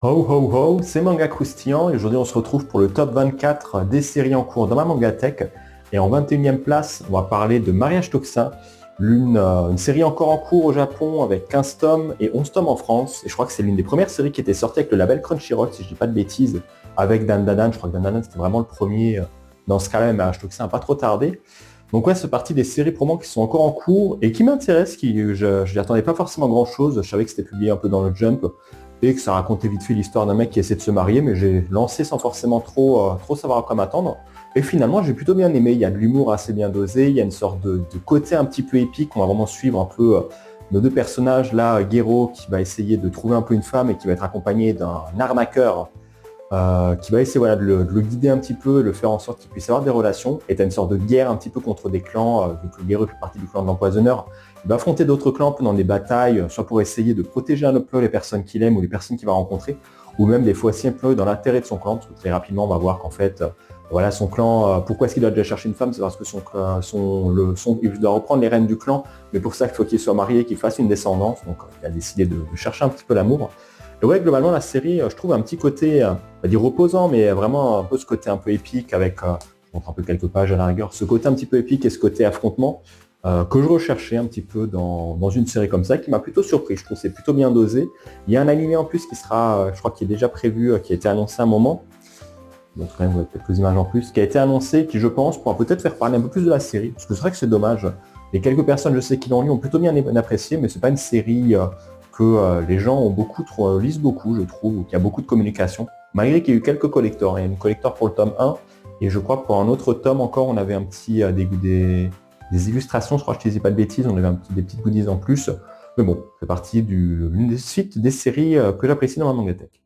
Ho ho ho, c'est Manga Croustillant et aujourd'hui on se retrouve pour le top 24 des séries en cours dans ma mangatech. Et en 21e place, on va parler de Mariage Toxin, une série encore en cours au Japon avec 15 tomes et 11 tomes en France. Et je crois que c'est l'une des premières séries qui était sortie avec le label Crunchyroll, si je dis pas de bêtises, avec Dan Dan Dan. Je crois que Dan Dan Dan c'était vraiment le premier dans ce cas-là, mais Mariage Toxin n'a pas trop tardé. Donc ouais, c'est partie des séries pour moi qui sont encore en cours et qui m'intéressent, je n'y attendais pas forcément grand-chose. Je savais que c'était publié un peu dans le Jump et que ça racontait vite fait l'histoire d'un mec qui essaie de se marier, mais j'ai lancé sans forcément trop savoir à quoi m'attendre. Et finalement, j'ai plutôt bien aimé. Il y a de l'humour assez bien dosé, il y a une sorte de côté un petit peu épique. On va vraiment suivre un peu nos deux personnages. Là, Gero qui va essayer de trouver un peu une femme et qui va être accompagné d'un arnaqueur qui va essayer de le guider un petit peu, de le faire en sorte qu'il puisse avoir des relations. Et tu as une sorte de guerre un petit peu contre des clans, vu que le Gero fait partie du clan de l'empoisonneur. Il va affronter d'autres clans un peu dans des batailles, soit pour essayer de protéger un peu les personnes qu'il aime ou les personnes qu'il va rencontrer, ou même des fois aussi un peu dans l'intérêt de son clan, parce que très rapidement on va voir qu'en fait, voilà, son clan, pourquoi est-ce qu'il doit déjà chercher une femme? C'est parce que il doit reprendre les rênes du clan, mais pour ça il faut qu'il soit marié, qu'il fasse une descendance, donc il a décidé de chercher un petit peu l'amour. Et ouais, globalement, la série, je trouve un petit côté, pas dire reposant, mais vraiment un peu ce côté un peu épique avec, je montre un peu quelques pages à la rigueur, ce côté un petit peu épique et ce côté affrontement que je recherchais un petit peu dans une série comme ça, qui m'a plutôt surpris. Je trouve que c'est plutôt bien dosé. Il y a un animé en plus qui sera, je crois, qui est déjà prévu, qui a été annoncé à un moment. Donc quand même, quelques images en plus, qui a été annoncé, qui je pense pourra peut-être faire parler un peu plus de la série, parce que c'est vrai que c'est dommage. Les quelques personnes, je sais, qui l'ont lu ont plutôt bien apprécié, mais c'est pas une série que les gens ont lisent beaucoup, je trouve, ou qu'il y a beaucoup de communication. Malgré qu'il y a eu quelques collectors. Il y a une collector pour le tome 1, et je crois que pour un autre tome encore, on avait un petit des illustrations, je crois que je ne disais pas de bêtises, on avait des petites goodies en plus. Mais bon, c'est partie l'une des suites des séries que j'apprécie dans ma mangatech.